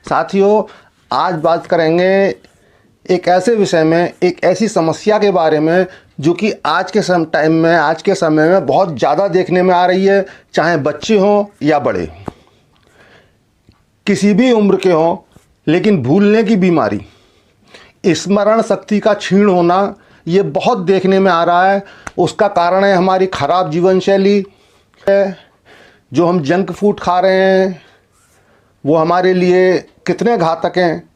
साथियों, आज बात करेंगे एक ऐसे विषय में, एक ऐसी समस्या के बारे में जो कि आज के समय में बहुत ज़्यादा देखने में आ रही है। चाहे बच्चे हों या बड़े, किसी भी उम्र के हों, लेकिन भूलने की बीमारी, स्मरण शक्ति का क्षीण होना, ये बहुत देखने में आ रहा है। उसका कारण है हमारी ख़राब जीवन शैली। जो हम जंक फूड खा रहे हैं वो हमारे लिए कितने घातक हैं,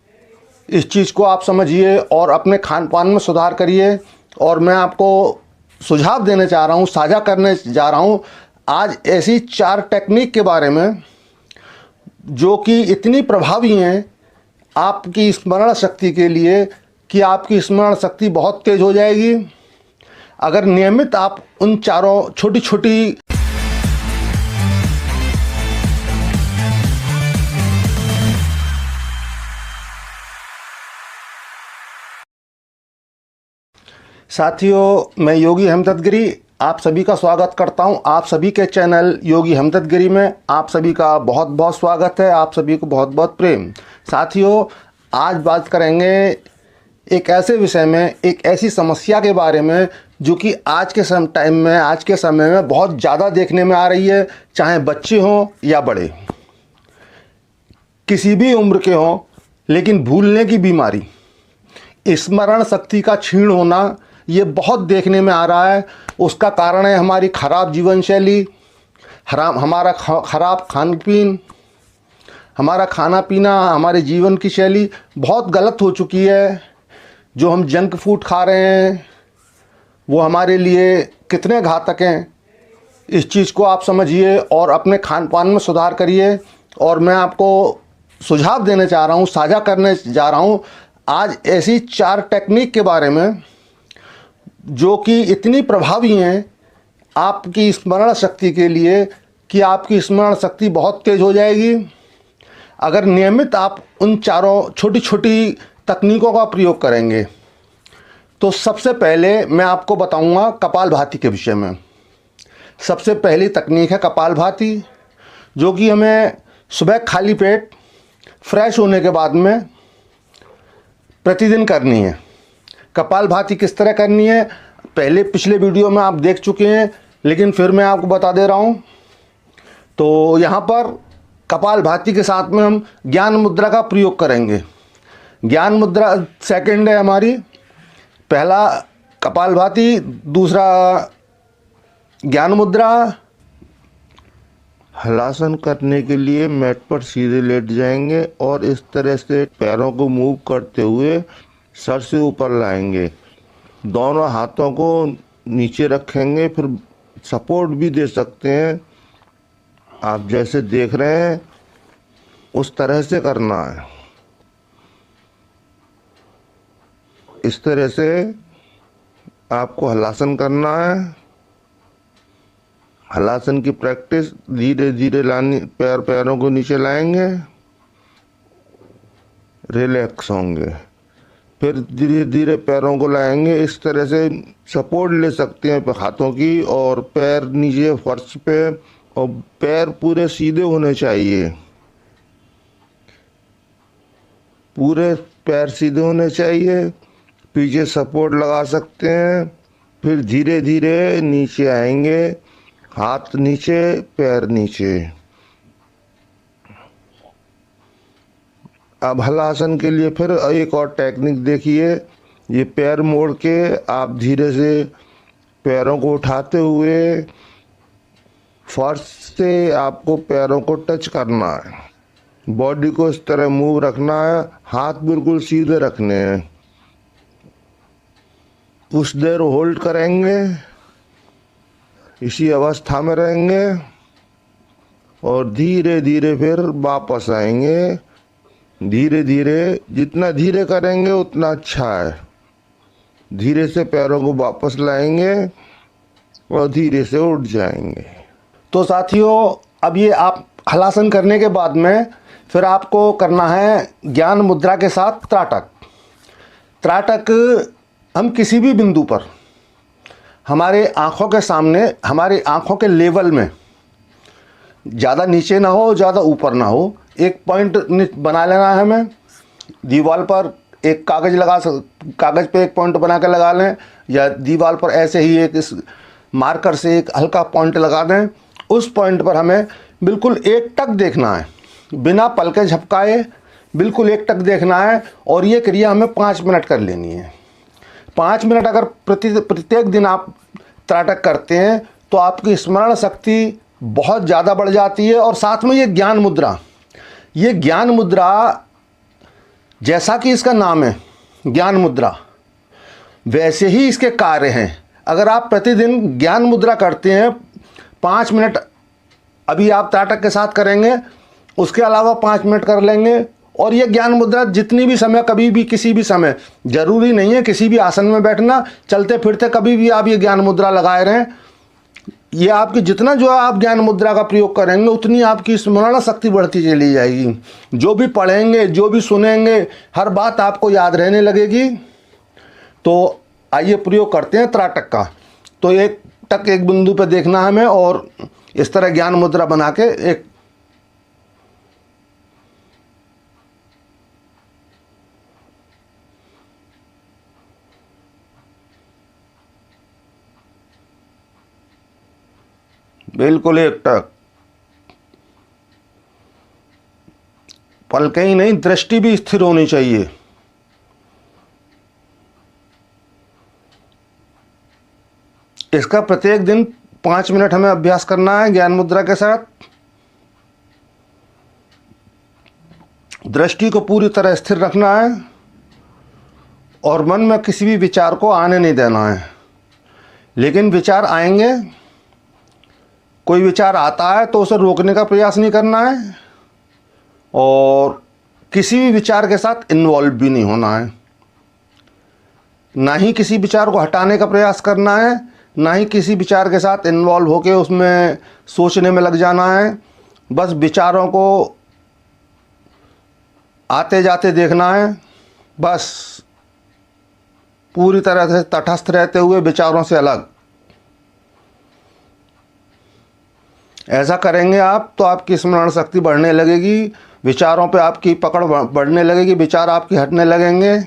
इस चीज़ को आप समझिए और अपने खान पान में सुधार करिए। और मैं आपको सुझाव देने चाह रहा हूँ, साझा करने जा रहा हूँ आज ऐसी 4 टेक्निक के बारे में जो कि इतनी प्रभावी हैं आपकी स्मरण शक्ति के लिए कि आपकी स्मरण शक्ति बहुत तेज़ हो जाएगी अगर नियमित आप उन चारों छोटी छोटी साथियों, मैं योगी हेमदत्तगिरी आप सभी का स्वागत करता हूं। आप सभी के चैनल योगी हेमदत्तगिरी में आप सभी का बहुत बहुत स्वागत है। आप सभी को बहुत बहुत प्रेम। साथियों, आज बात करेंगे एक ऐसे विषय में, एक ऐसी समस्या के बारे में जो कि आज के समय में बहुत ज़्यादा देखने में आ रही है। चाहे बच्चे हों या बड़े, किसी भी उम्र के हों, लेकिन भूलने की बीमारी, स्मरण शक्ति का क्षीण होना, ये बहुत देखने में आ रहा है। उसका कारण है हमारी ख़राब जीवन शैली, हमारा ख़राब खान पीन, हमारा खाना पीना, हमारे जीवन की शैली बहुत गलत हो चुकी है। जो हम जंक फूड खा रहे हैं वो हमारे लिए कितने घातक हैं, इस चीज़ को आप समझिए और अपने खान पान में सुधार करिए। और मैं आपको सुझाव देने चाह रहा हूँ, साझा करने जा रहा हूँ आज ऐसी 4 टेक्निक के बारे में जो कि इतनी प्रभावी हैं आपकी स्मरण शक्ति के लिए कि आपकी स्मरण शक्ति बहुत तेज़ हो जाएगी अगर नियमित आप उन चारों छोटी छोटी तकनीकों का प्रयोग करेंगे। तो सबसे पहले मैं आपको बताऊंगा कपालभाति के विषय में। सबसे पहली तकनीक है कपालभाति, जो कि हमें सुबह खाली पेट फ्रेश होने के बाद में प्रतिदिन करनी है। कपालभाति किस तरह करनी है पिछले वीडियो में आप देख चुके हैं, लेकिन फिर मैं आपको बता दे रहा हूँ। तो यहाँ पर कपालभाति के साथ में हम ज्ञान मुद्रा का प्रयोग करेंगे। ज्ञान मुद्रा सेकंड है हमारी, पहला कपालभाति, दूसरा ज्ञान मुद्रा। हलासन करने के लिए मैट पर सीधे लेट जाएंगे और इस तरह से पैरों को मूव करते हुए सर से ऊपर लाएंगे। दोनों हाथों को नीचे रखेंगे, फिर सपोर्ट भी दे सकते हैं। आप जैसे देख रहे हैं उस तरह से करना है। इस तरह से आपको हलासन करना है। हलासन की प्रैक्टिस धीरे धीरे लानी, पैरों को नीचे लाएंगे, रिलैक्स होंगे, फिर धीरे धीरे पैरों को लाएंगे। इस तरह से सपोर्ट ले सकते हैं हाथों की, और पैर नीचे फर्श पे, और पैर पूरे सीधे होने चाहिए। पूरे पैर सीधे होने चाहिए। पीछे सपोर्ट लगा सकते हैं। फिर धीरे धीरे नीचे आएंगे, हाथ नीचे, पैर नीचे। अब हलासन के लिए फिर एक और टेक्निक देखिए। ये पैर मोड़ के आप धीरे से पैरों को उठाते हुए फर्श से आपको पैरों को टच करना है। बॉडी को इस तरह मूव रखना है, हाथ बिल्कुल सीधे रखने हैं। कुछ देर होल्ड करेंगे, इसी अवस्था में रहेंगे और धीरे धीरे फिर वापस आएंगे। धीरे धीरे, जितना धीरे करेंगे उतना अच्छा है। धीरे से पैरों को वापस लाएंगे और धीरे से उठ जाएंगे। तो साथियों, अब ये आप हलासन करने के बाद में फिर आपको करना है ज्ञान मुद्रा के साथ त्राटक। त्राटक हम किसी भी बिंदु पर हमारे आँखों के सामने, हमारे आँखों के लेवल में, ज़्यादा नीचे ना हो ज़्यादा ऊपर ना हो, एक पॉइंट बना लेना है हमें। दीवार पर एक कागज़ पे एक पॉइंट बना के लगा लें, या दीवार पर ऐसे ही एक इस मार्कर से एक हल्का पॉइंट लगा दें। उस पॉइंट पर हमें बिल्कुल एक टक देखना है, बिना पलके झपकाए बिल्कुल एक टक देखना है। और ये क्रिया हमें 5 मिनट कर लेनी है। 5 मिनट अगर प्रत्येक दिन आप त्राटक करते हैं तो आपकी स्मरण शक्ति बहुत ज़्यादा बढ़ जाती है। और साथ में ये ज्ञान मुद्रा जैसा कि इसका नाम है ज्ञान मुद्रा, वैसे ही इसके कार्य हैं। अगर आप प्रतिदिन ज्ञान मुद्रा करते हैं 5 मिनट, अभी आप त्राटक के साथ करेंगे, उसके अलावा 5 मिनट कर लेंगे, और ये ज्ञान मुद्रा जितनी भी समय, कभी भी किसी भी समय, ज़रूरी नहीं है किसी भी आसन में बैठना, चलते फिरते कभी भी आप ये ज्ञान मुद्रा लगाए रहें। ये आपकी जितना जो आप ज्ञान मुद्रा का प्रयोग करेंगे उतनी आपकी स्मरण शक्ति बढ़ती चली जाएगी। जो भी पढ़ेंगे, जो भी सुनेंगे, हर बात आपको याद रहने लगेगी। तो आइए प्रयोग करते हैं त्राटक का। तो एक टक एक बिंदु पर देखना है हमें, और इस तरह ज्ञान मुद्रा बना के एक बिल्कुल एक टक, पलकें ही नहीं, दृष्टि भी स्थिर होनी चाहिए। इसका प्रत्येक दिन 5 मिनट हमें अभ्यास करना है ज्ञान मुद्रा के साथ। दृष्टि को पूरी तरह स्थिर रखना है और मन में किसी भी विचार को आने नहीं देना है। लेकिन विचार आएंगे, कोई विचार आता है तो उसे रोकने का प्रयास नहीं करना है, और किसी भी विचार के साथ इन्वॉल्व भी नहीं होना है। ना ही किसी विचार को हटाने का प्रयास करना है, ना ही किसी विचार के साथ इन्वॉल्व होकर उसमें सोचने में लग जाना है। बस विचारों को आते जाते देखना है, बस पूरी तरह से तटस्थ रहते हुए विचारों से अलग। ऐसा करेंगे आप तो आपकी स्मरण शक्ति बढ़ने लगेगी, विचारों पे आपकी पकड़ बढ़ने लगेगी, विचार आपके हटने लगेंगे,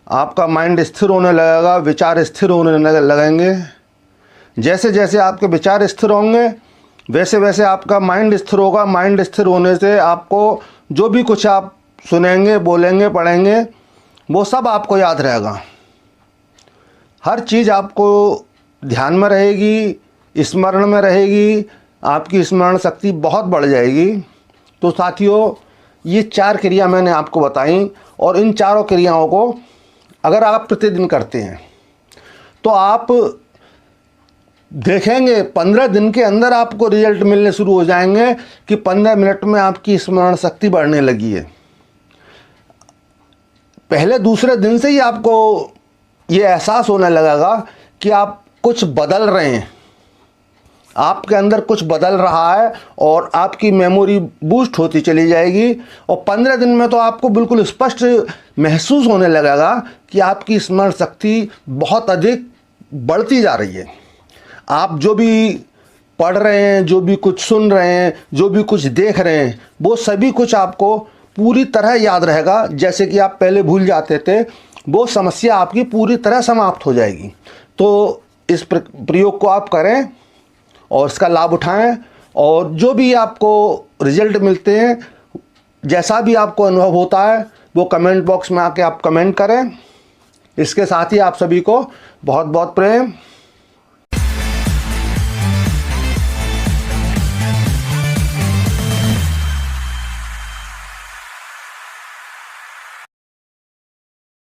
आपका माइंड स्थिर होने लगेगा, विचार स्थिर होने लगेंगे। जैसे जैसे आपके विचार स्थिर होंगे वैसे वैसे आपका माइंड स्थिर होगा। माइंड स्थिर होने से आपको जो भी कुछ आप सुनेंगे, बोलेंगे, पढ़ेंगे, वो सब आपको याद रहेगा। हर चीज़ आपको ध्यान में रहेगी, स्मरण में रहेगी, आपकी स्मरण शक्ति बहुत बढ़ जाएगी। तो साथियों, ये 4 क्रिया मैंने आपको बताई, और इन चारों क्रियाओं को अगर आप प्रतिदिन करते हैं तो आप देखेंगे 15 दिन के अंदर आपको रिजल्ट मिलने शुरू हो जाएंगे कि 15 मिनट में आपकी स्मरण शक्ति बढ़ने लगी है। पहले दूसरे दिन से ही आपको ये एहसास होने लगेगा कि आप कुछ बदल रहे हैं, आपके अंदर कुछ बदल रहा है, और आपकी मेमोरी बूस्ट होती चली जाएगी। और 15 दिन में तो आपको बिल्कुल स्पष्ट महसूस होने लगेगा कि आपकी स्मरण शक्ति बहुत अधिक बढ़ती जा रही है। आप जो भी पढ़ रहे हैं, जो भी कुछ सुन रहे हैं, जो भी कुछ देख रहे हैं, वो सभी कुछ आपको पूरी तरह याद रहेगा। जैसे कि आप पहले भूल जाते थे, वो समस्या आपकी पूरी तरह समाप्त हो जाएगी। तो इस प्रयोग को आप करें और इसका लाभ उठाएं, और जो भी आपको रिजल्ट मिलते हैं, जैसा भी आपको अनुभव होता है, वो कमेंट बॉक्स में आके आप कमेंट करें। इसके साथ ही आप सभी को बहुत बहुत प्रेम।